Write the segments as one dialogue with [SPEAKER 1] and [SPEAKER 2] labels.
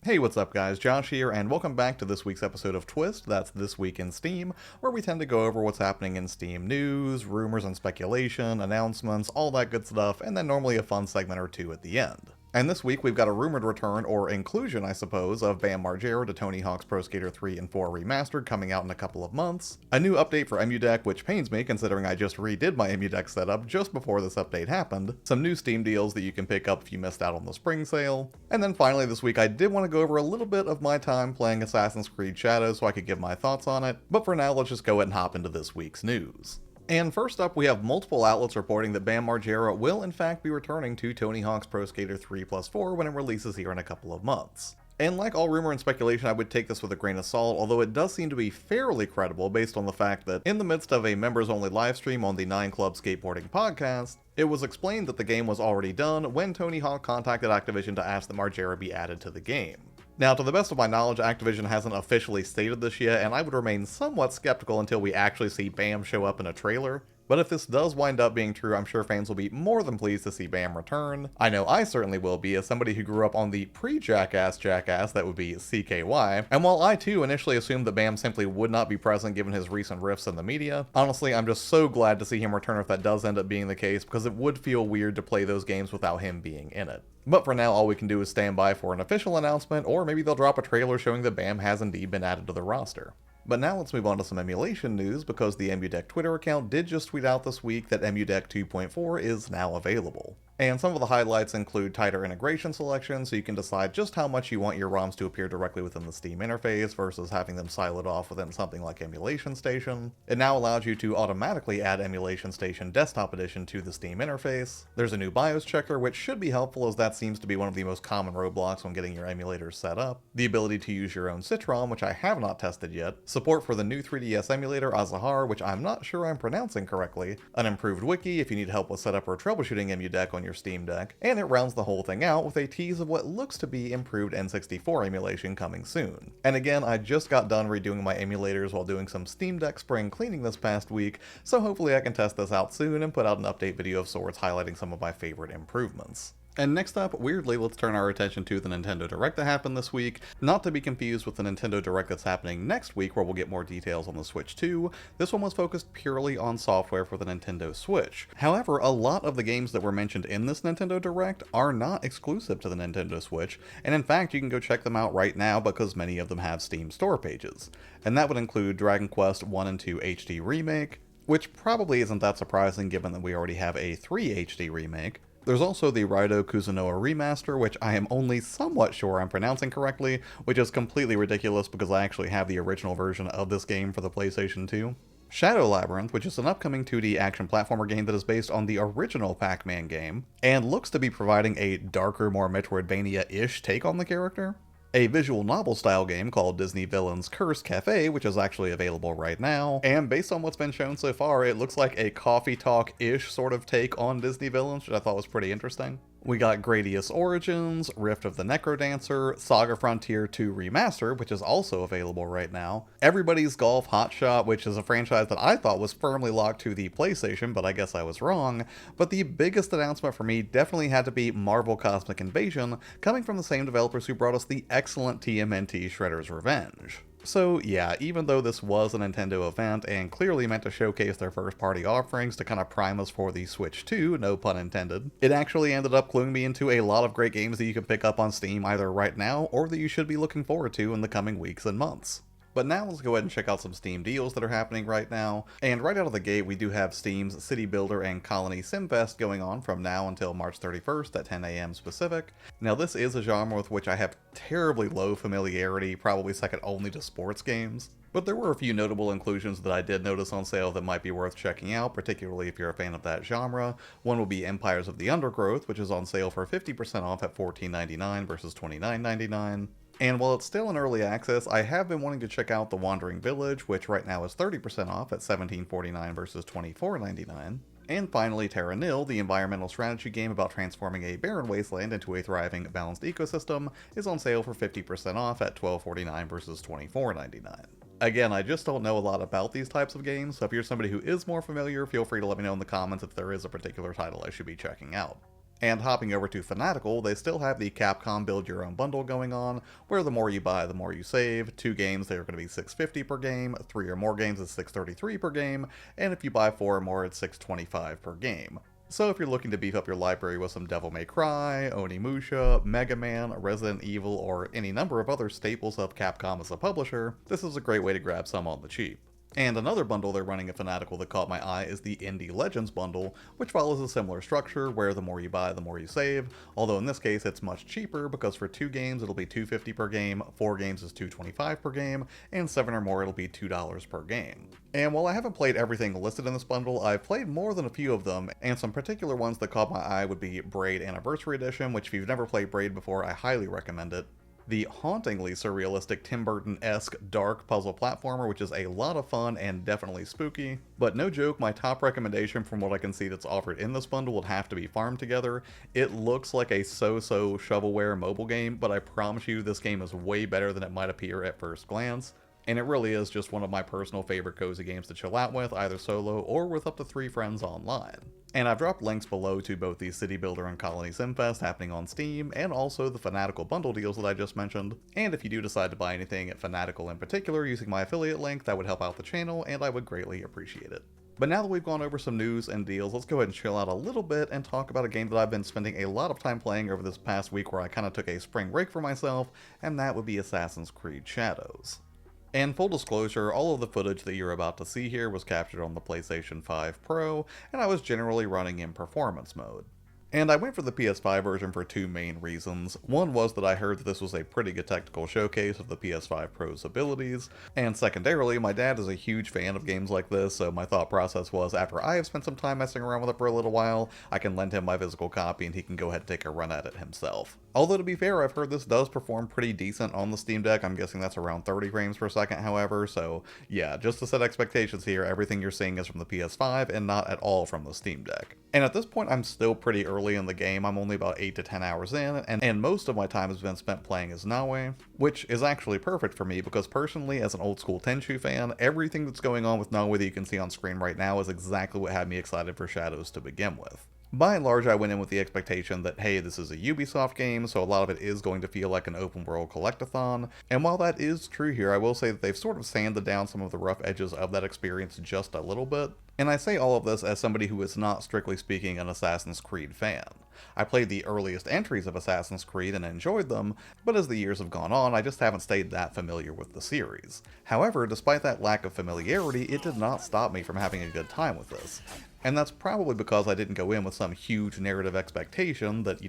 [SPEAKER 1] Hey, what's up guys, Josh here, and welcome back to this week's episode of Twist, that's This Week in Steam, where we tend to go over what's happening in Steam news, rumors and speculation, announcements, all that good stuff, and then normally a fun segment or two at the end. And this week we've got a rumored return, or inclusion I suppose, of Bam Margera to Tony Hawk's Pro Skater 3 and 4 Remastered coming out in a couple of months, a new update for Emudeck, which pains me considering I just redid my Emudeck setup just before this update happened, some new Steam deals that you can pick up if you missed out on the spring sale, and then finally this week I did want to go over a little bit of my time playing Assassin's Creed Shadows so I could give my thoughts on it, but for now let's just go ahead and hop into this week's news. And first up, we have multiple outlets reporting that Bam Margera will in fact be returning to Tony Hawk's Pro Skater 3 plus 4 when it releases here in a couple of months. And like all rumor and speculation, I would take this with a grain of salt, although it does seem to be fairly credible based on the fact that in the midst of a members-only livestream on the 9 Club Skateboarding podcast, it was explained that the game was already done when Tony Hawk contacted Activision to ask that Margera be added to the game. Now, to the best of my knowledge, Activision hasn't officially stated this yet, and I would remain somewhat skeptical until we actually see Bam show up in a trailer. But if this does wind up being true, I'm sure fans will be more than pleased to see Bam return. I know I certainly will be, as somebody who grew up on the pre-Jackass Jackass, that would be CKY. And while I too initially assumed that Bam simply would not be present given his recent riffs in the media, honestly I'm just so glad to see him return if that does end up being the case, because it would feel weird to play those games without him being in it. But for now, all we can do is stand by for an official announcement, or maybe they'll drop a trailer showing that Bam has indeed been added to the roster. But now let's move on to some emulation news, because the Emudeck Twitter account did just tweet out this week that Emudeck 2.4 is now available. And some of the highlights include tighter integration selection, so you can decide just how much you want your ROMs to appear directly within the Steam interface versus having them siloed off within something like Emulation Station. It now allows you to automatically add Emulation Station Desktop Edition to the Steam interface. There's a new BIOS checker, which should be helpful as that seems to be one of the most common roadblocks when getting your emulators set up. The ability to use your own SysROM, which I have not tested yet. Support for the new 3DS emulator Azahar, which I'm not sure I'm pronouncing correctly. An improved wiki if you need help with setup or troubleshooting Emudeck on your Steam Deck, and it rounds the whole thing out with a tease of what looks to be improved N64 emulation coming soon. And again, I just got done redoing my emulators while doing some Steam Deck spring cleaning this past week, so hopefully I can test this out soon and put out an update video of sorts highlighting some of my favorite improvements. And next up, weirdly, let's turn our attention to the Nintendo Direct that happened this week, not to be confused with the Nintendo Direct that's happening next week where we'll get more details on the Switch 2. This one was focused purely on software for the Nintendo Switch. However, a lot of the games that were mentioned in this Nintendo Direct are not exclusive to the Nintendo Switch, and in fact you can go check them out right now because many of them have Steam store pages. And that would include Dragon Quest 1 and 2 HD Remake, which probably isn't that surprising given that we already have a 3 HD Remake. There's also the Raido Kuzunoa Remaster, which I am only somewhat sure I'm pronouncing correctly, which is completely ridiculous because I actually have the original version of this game for the PlayStation 2. Shadow Labyrinth, which is an upcoming 2D action platformer game that is based on the original Pac-Man game, and looks to be providing a darker, more Metroidvania-ish take on the character. A visual novel style game called Disney Villains Curse Cafe, which is actually available right now, and based on what's been shown so far, it looks like a coffee talk-ish sort of take on Disney Villains, which I thought was pretty interesting. We got Gradius Origins, Rift of the Necrodancer, Saga Frontier 2 Remaster, which is also available right now, Everybody's Golf Hotshot, which is a franchise that I thought was firmly locked to the PlayStation, but I guess I was wrong, but the biggest announcement for me definitely had to be Marvel Cosmic Invasion, coming from the same developers who brought us the excellent TMNT Shredder's Revenge. So yeah, even though this was a Nintendo event and clearly meant to showcase their first-party offerings to kind of prime us for the Switch 2, no pun intended, it actually ended up cluing me into a lot of great games that you can pick up on Steam either right now or that you should be looking forward to in the coming weeks and months. But now let's go ahead and check out some Steam deals that are happening right now. And right out of the gate, we do have Steam's City Builder and Colony SimFest going on from now until March 31st at 10 AM Pacific. Now this is a genre with which I have terribly low familiarity, probably second only to sports games. But there were a few notable inclusions that I did notice on sale that might be worth checking out, particularly if you're a fan of that genre. One will be Empires of the Undergrowth, which is on sale for 50% off at $14.99 versus $29.99. And while it's still in early access, I have been wanting to check out The Wandering Village, which right now is 30% off at $17.49 versus $24.99. And finally, Terra Nil, the environmental strategy game about transforming a barren wasteland into a thriving, balanced ecosystem, is on sale for 50% off at $12.49 versus $24.99. Again, I just don't know a lot about these types of games, so if you're somebody who is more familiar, feel free to let me know in the comments if there is a particular title I should be checking out. And hopping over to Fanatical, they still have the Capcom Build Your Own bundle going on, where the more you buy, the more you save. 2 games, they're going to be $6.50 per game, 3 or more games is $6.33 per game, and if you buy 4 or more, it's $6.25 per game. So if you're looking to beef up your library with some Devil May Cry, Onimusha, Mega Man, Resident Evil, or any number of other staples of Capcom as a publisher, this is a great way to grab some on the cheap. And another bundle they're running at Fanatical that caught my eye is the Indie Legends bundle, which follows a similar structure where the more you buy, the more you save, although in this case it's much cheaper because for 2 games it'll be $2.50 per game, 4 games is $2.25 per game, and 7 or more it'll be $2 per game. And while I haven't played everything listed in this bundle, I've played more than a few of them, and some particular ones that caught my eye would be Braid Anniversary Edition, which if you've never played Braid before, I highly recommend it. The hauntingly surrealistic Tim Burton-esque dark puzzle platformer, which is a lot of fun and definitely spooky. But no joke, my top recommendation from what I can see that's offered in this bundle would have to be Farm Together. It looks like a so-so shovelware mobile game, but I promise you this game is way better than it might appear at first glance. And it really is just one of my personal favorite cozy games to chill out with, either solo or with up to 3 friends online. And I've dropped links below to both the City Builder and Colony Simfest happening on Steam, and also the Fanatical bundle deals that I just mentioned. And if you do decide to buy anything at Fanatical in particular using my affiliate link, that would help out the channel, and I would greatly appreciate it. But now that we've gone over some news and deals, let's go ahead and chill out a little bit and talk about a game that I've been spending a lot of time playing over this past week where I kind of took a spring break for myself, and that would be Assassin's Creed Shadows. And full disclosure, all of the footage that you're about to see here was captured on the PlayStation 5 Pro, and I was generally running in performance mode. And I went for the PS5 version for 2 main reasons. One was that I heard that this was a pretty good technical showcase of the PS5 Pro's abilities, and secondarily, my dad is a huge fan of games like this, so my thought process was after I have spent some time messing around with it for a little while, I can lend him my physical copy and he can go ahead and take a run at it himself. Although to be fair, I've heard this does perform pretty decent on the Steam Deck. I'm guessing that's around 30 frames per second, however, so yeah, just to set expectations here, everything you're seeing is from the PS5 and not at all from the Steam Deck. And at this point, I'm still pretty early in the game. I'm only about 8 to 10 hours in, and most of my time has been spent playing as Nawe, which is actually perfect for me because personally, as an old school Tenchu fan, everything that's going on with Nawe that you can see on screen right now is exactly what had me excited for Shadows to begin with. By and large, I went in with the expectation that, hey, this is a Ubisoft game, so a lot of it is going to feel like an open world collectathon, and while that is true here, I will say that they've sort of sanded down some of the rough edges of that experience just a little bit. And I say all of this as somebody who is not, strictly speaking, an Assassin's Creed fan. I played the earliest entries of Assassin's Creed and enjoyed them, but as the years have gone on, I just haven't stayed that familiar with the series. However, despite that lack of familiarity, it did not stop me from having a good time with this. And that's probably because I didn't go in with some huge narrative expectation that,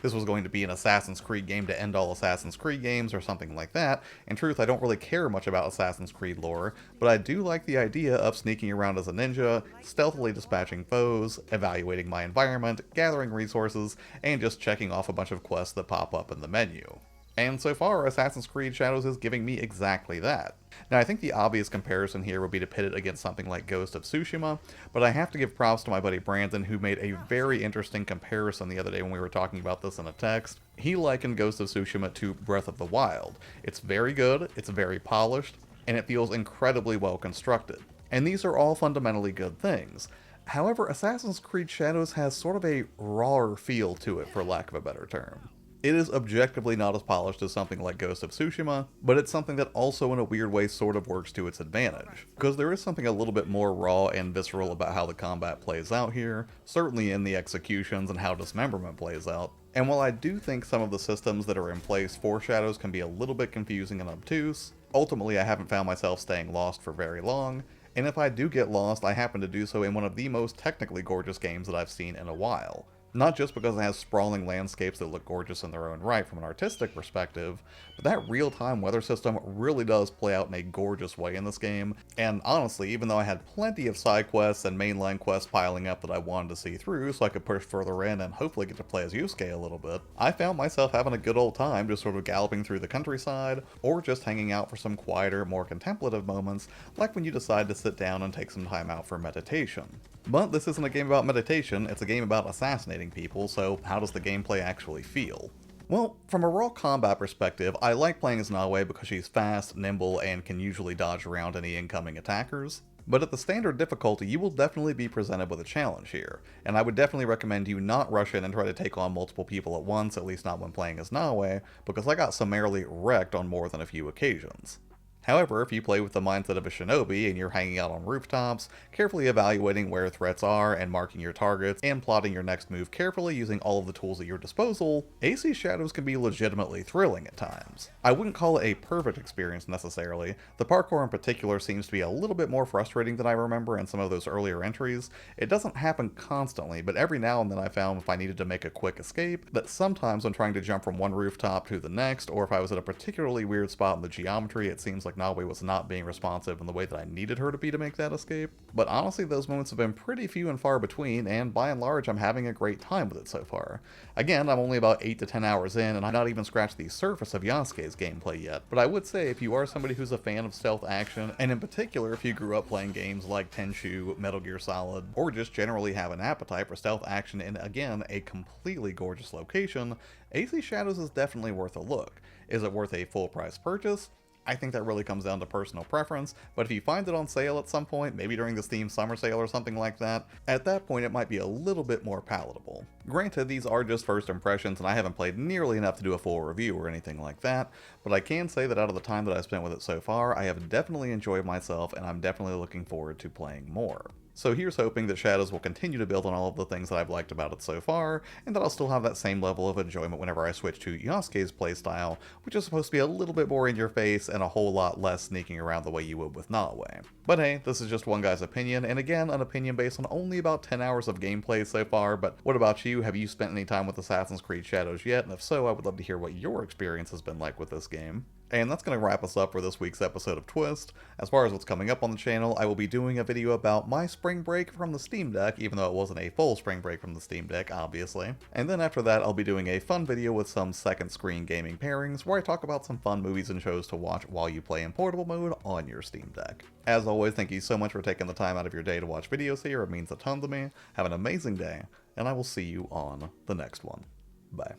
[SPEAKER 1] this was going to be an Assassin's Creed game to end all Assassin's Creed games or something like that. In truth, I don't really care much about Assassin's Creed lore, but I do like the idea of sneaking around as a ninja, stealthily dispatching foes, evaluating my environment, gathering resources, and just checking off a bunch of quests that pop up in the menu. And so far, Assassin's Creed Shadows is giving me exactly that. Now, I think the obvious comparison here would be to pit it against something like Ghost of Tsushima, but I have to give props to my buddy Brandon, who made a very interesting comparison the other day when we were talking about this in a text. He likened Ghost of Tsushima to Breath of the Wild. It's very good, it's very polished, and it feels incredibly well constructed. And these are all fundamentally good things. However, Assassin's Creed Shadows has sort of a rawer feel to it, for lack of a better term. It is objectively not as polished as something like Ghost of Tsushima, but it's something that also in a weird way sort of works to its advantage. Because there is something a little bit more raw and visceral about how the combat plays out here, certainly in the executions and how dismemberment plays out. And while I do think some of the systems that are in place for Shadows can be a little bit confusing and obtuse, ultimately I haven't found myself staying lost for very long, and if I do get lost, I happen to do so in one of the most technically gorgeous games that I've seen in a while. Not just because it has sprawling landscapes that look gorgeous in their own right from an artistic perspective, but that real-time weather system really does play out in a gorgeous way in this game, and honestly, even though I had plenty of side quests and mainline quests piling up that I wanted to see through so I could push further in and hopefully get to play as Yusuke a little bit, I found myself having a good old time just sort of galloping through the countryside, or just hanging out for some quieter, more contemplative moments, like when you decide to sit down and take some time out for meditation. But this isn't a game about meditation, it's a game about assassinating people, so how does the gameplay actually feel? Well, from a raw combat perspective, I like playing as Nawe because she's fast, nimble, and can usually dodge around any incoming attackers. But at the standard difficulty, you will definitely be presented with a challenge here, and I would definitely recommend you not rush in and try to take on multiple people at once, at least not when playing as Nawe, because I got summarily wrecked on more than a few occasions. However, if you play with the mindset of a shinobi and you're hanging out on rooftops, carefully evaluating where threats are and marking your targets, and plotting your next move carefully using all of the tools at your disposal, AC Shadows can be legitimately thrilling at times. I wouldn't call it a perfect experience necessarily. The parkour in particular seems to be a little bit more frustrating than I remember in some of those earlier entries. It doesn't happen constantly, but every now and then I found if I needed to make a quick escape, that sometimes when trying to jump from one rooftop to the next, or if I was at a particularly weird spot in the geometry, it seems like Nawe was not being responsive in the way that I needed her to be to make that escape. But honestly, those moments have been pretty few and far between, and by and large, I'm having a great time with it so far. Again, I'm only about 8 to 10 hours in, and I've not even scratched the surface of Yasuke's gameplay yet, but I would say if you are somebody who's a fan of stealth action, and in particular if you grew up playing games like Tenchu, Metal Gear Solid, or just generally have an appetite for stealth action in, again, a completely gorgeous location, AC Shadows is definitely worth a look. Is it worth a full price purchase? I think that really comes down to personal preference, but if you find it on sale at some point, maybe during the Steam summer sale or something like that, at that point it might be a little bit more palatable. Granted, these are just first impressions and I haven't played nearly enough to do a full review or anything like that, but I can say that out of the time that I've spent with it so far, I have definitely enjoyed myself and I'm definitely looking forward to playing more. So here's hoping that Shadows will continue to build on all of the things that I've liked about it so far, and that I'll still have that same level of enjoyment whenever I switch to Yasuke's playstyle, which is supposed to be a little bit more in your face and a whole lot less sneaking around the way you would with Nawe. But hey, this is just one guy's opinion, and again, an opinion based on only about 10 hours of gameplay so far, but what about you? Have you spent any time with Assassin's Creed Shadows yet? And if so, I would love to hear what your experience has been like with this game. And that's going to wrap us up for this week's episode of Twist. As far as what's coming up on the channel, I will be doing a video about my spring break from the Steam Deck, even though it wasn't a full spring break from the Steam Deck, obviously. And then after that, I'll be doing a fun video with some second screen gaming pairings, where I talk about some fun movies and shows to watch while you play in portable mode on your Steam Deck. As always, thank you so much for taking the time out of your day to watch videos here, it means a ton to me. Have an amazing day, and I will see you on the next one. Bye.